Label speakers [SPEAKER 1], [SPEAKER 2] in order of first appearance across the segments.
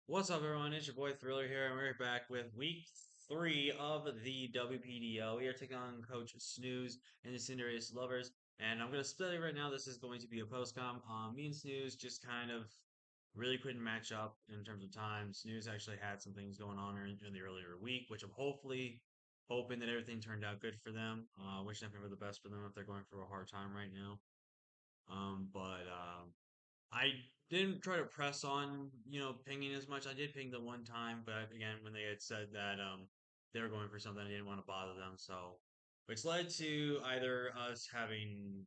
[SPEAKER 1] What's up, everyone? It's your boy Thriller here, and we're back with week 3 of the WPDL. We are taking on Coach Snooze and the Cinderace Lovers, and I'm going to spell it right now. This is going to be a postcom. Me and Snooze just kind of really couldn't match up in terms of time. Snooze actually had some things going on in the earlier week, which I'm hoping that everything turned out good for them. Wishing nothing for the best for them if they're going through a hard time right now. But I didn't try to press on, pinging as much. I did ping the one time, but again, when they had said that they were going for something, I didn't want to bother them. So, which led to either us having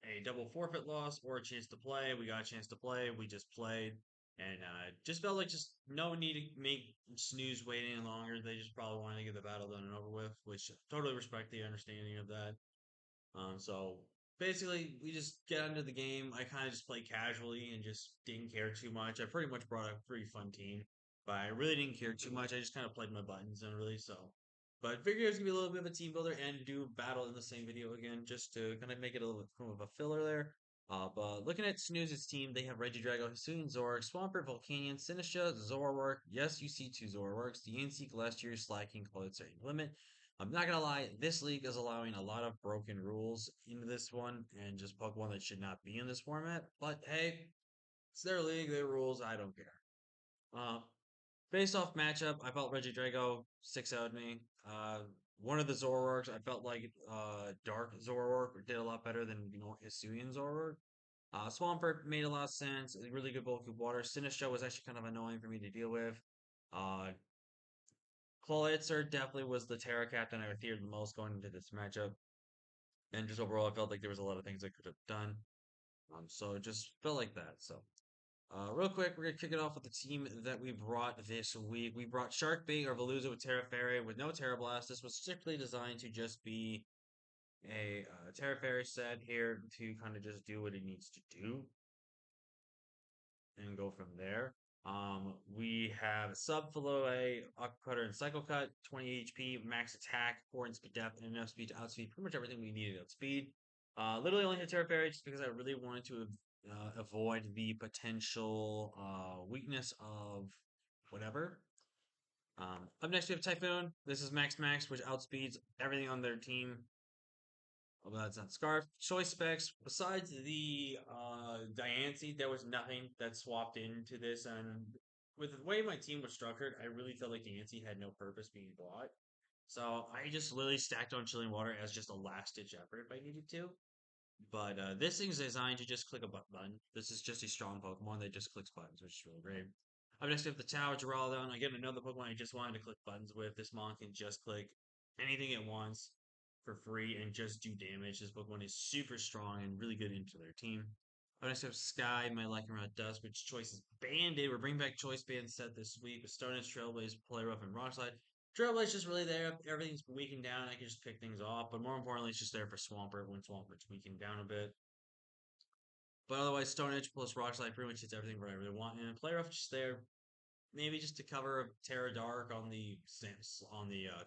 [SPEAKER 1] a double forfeit loss or a chance to play. We got a chance to play. We just played, and just felt like just no need to make snooze wait any longer. They just probably wanted to get the battle done and over with, which totally respect the understanding of that. So basically, we just get into the game. I kind of just played casually and just didn't care too much. I pretty much brought a pretty fun team, but I really didn't care too much. I just kind of played my buttons and really so. But I figured it was gonna be a little bit of a team builder and do battle in the same video again, just to kind of make it a little bit of a filler there. But looking at Snooze's team, they have Regidrago, Hisuian, Zoroark, Swampert, Volcanion, Sinistra, Zoroark. Yes, you see two Zoroarks. The Yancy, Glacier, Slaking, Clothes, Limit. I'm not gonna lie, this league is allowing a lot of broken rules into this one and just Pokemon that should not be in this format. But hey, it's their league, their rules. I don't care. Uh, Based off matchup, I felt Regidrago 6 out me. One of the Zoroarks, I felt like Dark Zoroark did a lot better than Hisuian Zoroark. Swampert made a lot of sense. A really good bulky water. Sinistcha was actually kind of annoying for me to deal with. Uh, Clawitzer definitely was the Terra captain I feared the most going into this matchup. And just overall, I felt like there was a lot of things I could have done. So it just felt like that. So, real quick, we're gonna kick it off with the team that we brought this week. We brought Sharkbait or Veluza with Terra Fairy with no Terra Blast. This was strictly designed to just be a Terra Fairy set here to kind of just do what it needs to do and go from there. We have Subfloe, Aqua Cutter, and Cycle Cut, 20 HP, max attack, 4 in speed depth, and enough speed to outspeed pretty much everything we needed outspeed. Literally only hit Terra Fairy just because I really wanted to avoid the potential weakness of whatever. Up next, we have Typhoon. This is Max, which outspeeds everything on their team. Although that's not Scarf. Choice specs. Besides the Diancie, there was nothing that swapped into this. And with the way my team was structured, I really felt like Diancie had no purpose being bought. So I just literally stacked on Chilling Water as just a last ditch effort if I needed to. But this thing's designed to just click a button. This is just a strong Pokemon that just clicks buttons, which is really great. Up next, we have the Tower Geraldon. Again, another Pokemon I just wanted to click buttons with. This Mon can just click anything it wants for free and just do damage. This Pokemon is super strong and really good into their team. Up next, we have Sky, my Lycanroc around Dust, which choice is Band-Aid. We're bringing back Choice Band set this week with Stardust, Trailblaze, Play Rough, and Rockslide. Trailblaze just really there. Everything's weakened down. I can just pick things off. But more importantly, it's just there for Swampert when Swampert's weakened down a bit. But otherwise, Stone Edge plus Rockslide pretty much hits everything what I really want. And Play Rough just there, maybe just to cover Terra Dark on the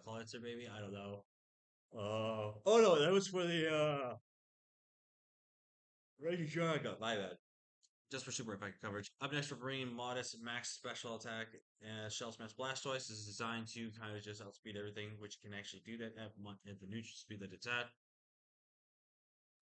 [SPEAKER 1] Clawitzer, maybe. I don't know. Oh no, that was for the Reggie Draga. My bad. Just for super effective coverage. Up next, we're bringing Modest Max Special Attack. Shell Smash Blastoise is designed to kind of just outspeed everything, which can actually do that at the neutral speed that it's at.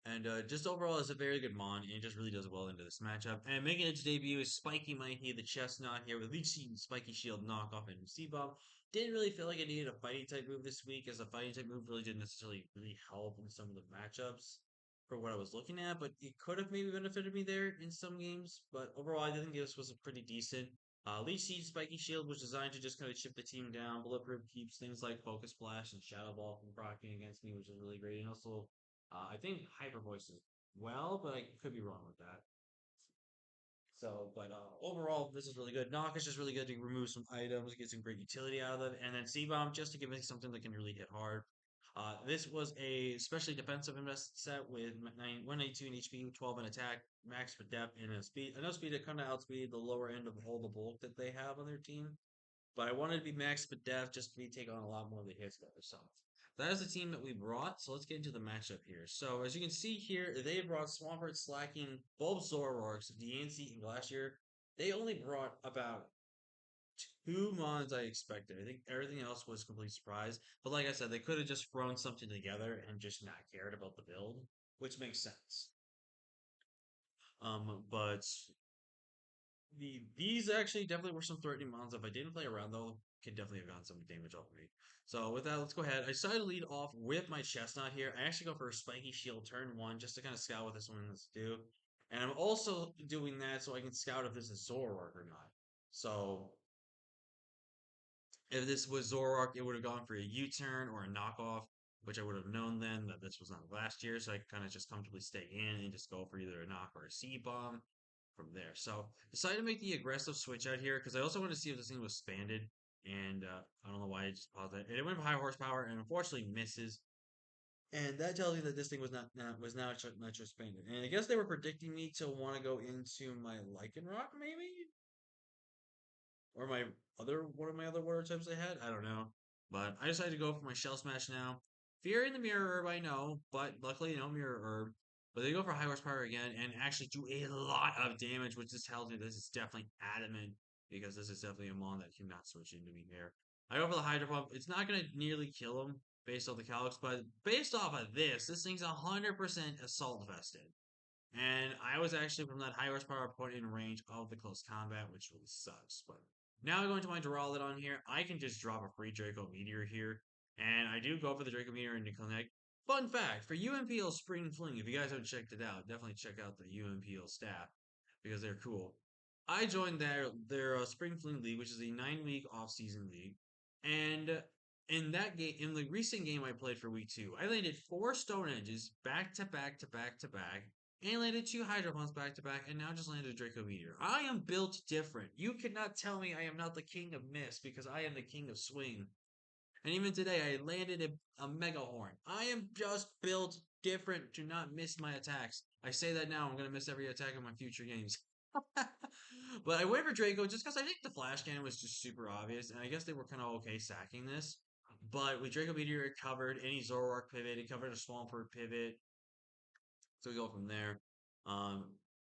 [SPEAKER 1] And just overall, is a very good Mon, and it just really does well into this matchup. And making its debut is Spiky Mikey, the Chestnut here with Leech Seed and Spiky Shield knockoff and C-Bomb. Didn't really feel like I needed a fighting type move this week, as a fighting type move really didn't necessarily really help in some of the matchups for what I was looking at, but it could have maybe benefited me there in some games. But overall, I think this was a pretty decent. Leech Seed Spiky Shield was designed to just kind of chip the team down. Bulletproof keeps things like Focus Splash and Shadow Ball from proccing against me, which is really great. And also I think Hyper Voice as well, but I could be wrong with that. So, but overall, this is really good. Knock is just really good to remove some items, get some great utility out of it, and then C-Bomb just to give me something that can really hit hard. This was a especially defensive invested set with 182 in HP, 12 in attack, max for depth, and a speed. Enough speed to kind of outspeed the lower end of all the bulk that they have on their team. But I wanted to be max for depth just to be take on a lot more of the hits that are self. That is the team that we brought, so let's get into the matchup here. So, as you can see here, they brought Swampert, Slacking, both Zoroarks, Diancie, and Glacier. They only brought about two mons I expected. I think everything else was complete surprise. But like I said, they could have just thrown something together and just not cared about the build, which makes sense. But these actually definitely were some threatening mons. If I didn't play around though, could definitely have gotten some damage off of me. So with that, let's go ahead. I decided to lead off with my chestnut here. I actually go for a spiky shield turn one just to kind of scout what this one's do. And I'm also doing that so I can scout if this is Zoroark or not. So if this was Zoroark, it would have gone for a U-turn or a knockoff, which I would have known then that this was not last year, so I could kind of just comfortably stay in and just go for either a knock or a C-bomb from there. So decided to make the aggressive switch out here because I also wanted to see if this thing was expanded, and I don't know why I just paused that. And it went for high horsepower and unfortunately misses. And that tells you that this thing was not expanded. And I guess they were predicting me to want to go into my Lycanroc, maybe? Or my other one of my other water types I had. I don't know, but I decided to go for my Shell Smash now. Fear in the Mirror Herb, I know, but luckily no Mirror Herb. But they go for high horsepower again and actually do a lot of damage, which just tells me this is definitely adamant because this is definitely a mon that cannot switch into me here. I go for the Hydro Pump. It's not gonna nearly kill him based off the Calyx, but based off of this thing's 100% assault vested. And I was actually from that high horsepower point in range of the close combat, which really sucks. But now going to my Duraludon here, I can just drop a free Draco Meteor here. And I do go for the Draco Meteor into Connect. Fun fact, for UMPL Spring Fling, if you guys haven't checked it out, definitely check out the UMPL staff because they're cool. I joined their Spring Fling League, which is a 9-week off-season league. And in that game, in the recent game I played for week two, I landed 4 Stone Edges back to back to back to back and landed 2 Hydro Pumps back to back, and now just landed a Draco Meteor. I am built different. You cannot tell me I am not the king of miss because I am the king of swing. And even today, I landed a Mega Horn. I am just built different. Do not miss my attacks. I say that now. I'm going to miss every attack in my future games. But I went for Draco just because I think the Flash Cannon was just super obvious, and I guess they were kind of okay sacking this. But with Draco Meteor, it covered any Zoroark pivot, it covered a Swampert pivot, so we go from there. Um,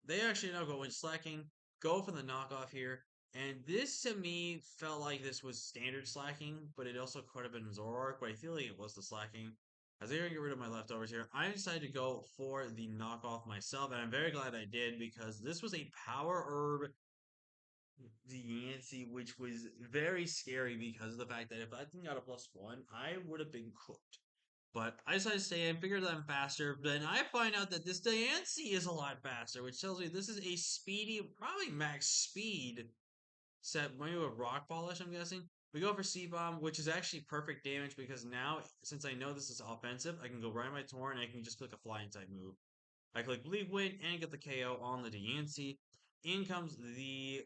[SPEAKER 1] they actually now go in slacking, go for the knockoff here. And this to me felt like this was standard slacking, but it also could have been Zoroark, but I feel like it was the slacking. As I get rid of my leftovers here, I decided to go for the knockoff myself, and I'm very glad I did because this was a power herb Yancey, which was very scary because of the fact that if that thing got a +1, I would have been cooked. But I decided to stay in, figured that I'm faster. Then I find out that this Diancie is a lot faster, which tells me this is a speedy, probably max speed set, maybe with rock polish, I'm guessing. We go for C-Bomb, which is actually perfect damage because now, since I know this is offensive, I can go right on my Torn and I can just click a flying type move. I click Bleed Wind and get the KO on the Diancie. In comes the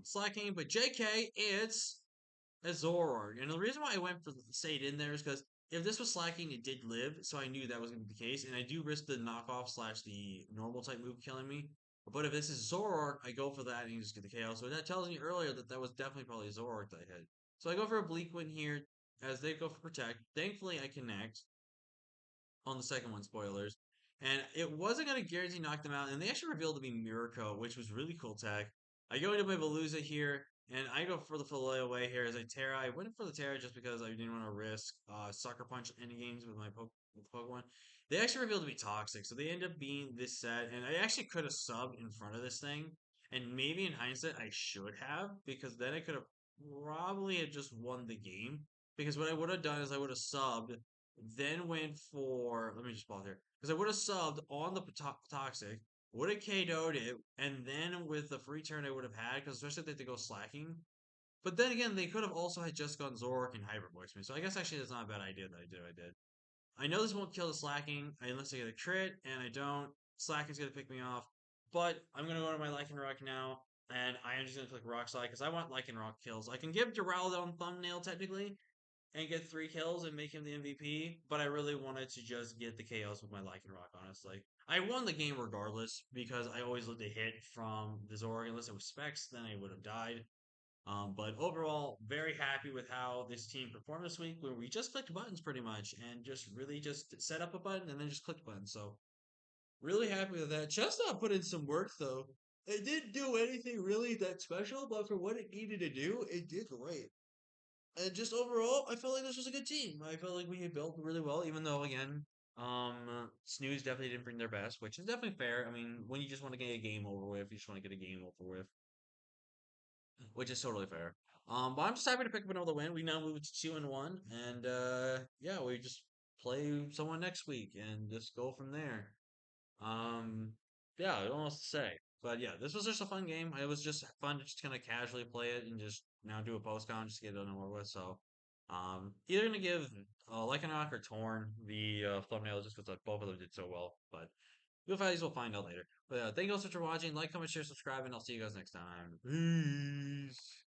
[SPEAKER 1] slacking, but JK, it's a Zoroark. And the reason why I went for the stayed in there is because if this was slacking, it did live, so I knew that was going to be the case. And I do risk the knockoff slash the normal type move killing me. But if this is Zoroark, I go for that and you just get the KO. So that tells me earlier that that was definitely probably a Zoroark that I hit. So I go for a Bleak Win here as they go for Protect. Thankfully, I connect on the second one, spoilers. And it wasn't going to guarantee knock them out. And they actually revealed to be Miracle, which was really cool tech. I go into my Veluza here, and I go for the fillet away here as I Terra. I went for the Terra just because I didn't want to risk Sucker Punch ending games with my Pokemon. They actually revealed to be toxic, so they end up being this set. And I actually could have subbed in front of this thing. And maybe in hindsight, I should have, because then I could have probably had just won the game. Because what I would have done is I would have subbed then went for let me just pause here because I would have subbed on the toxic, would have KO'd it, and then with the free turn I would have had because especially if they had to go slacking. But then again, they could have also had just gone Zoroark and Hyper Voice me. So I guess actually that's not a bad idea that I did. I know this won't kill the slacking unless I get a crit, and I don't. Slacking's gonna pick me off, but I'm gonna go to my Lycanroc now, and I am just gonna click Rock Slide because I want Lycanroc kills. I can give Duraludon thumbnail technically, and get 3 kills and make him the MVP, but I really wanted to just get the KOs with my Lycanroc, honestly. I won the game regardless because I always lived a hit from the Zoroark. Unless it was Specs, then I would have died. But overall, very happy with how this team performed this week where we just clicked buttons pretty much and just really just set up a button and then just click buttons. So really happy with that. Chestnut put in some work though. It didn't do anything really that special, but for what it needed to do, it did great. And just overall, I felt like this was a good team. I felt like we had built really well, even though again, Snooze definitely didn't bring their best, which is definitely fair. I mean, when you just want to get a game over with, you just want to get a game over with, which is totally fair. But I'm just happy to pick up another win. We now move to 2-1, and yeah, we just play someone next week and just go from there. Um, yeah, I don't know what else to say. But yeah, this was just a fun game. It was just fun to just kind of casually play it and just now do a post con just to get it over with. So, either gonna give Lycanroc or Torn the thumbnail just because both of them did so well. But you'll guys will find out later. But thank you all so much for watching. Like, comment, share, subscribe, and I'll see you guys next time. Peace.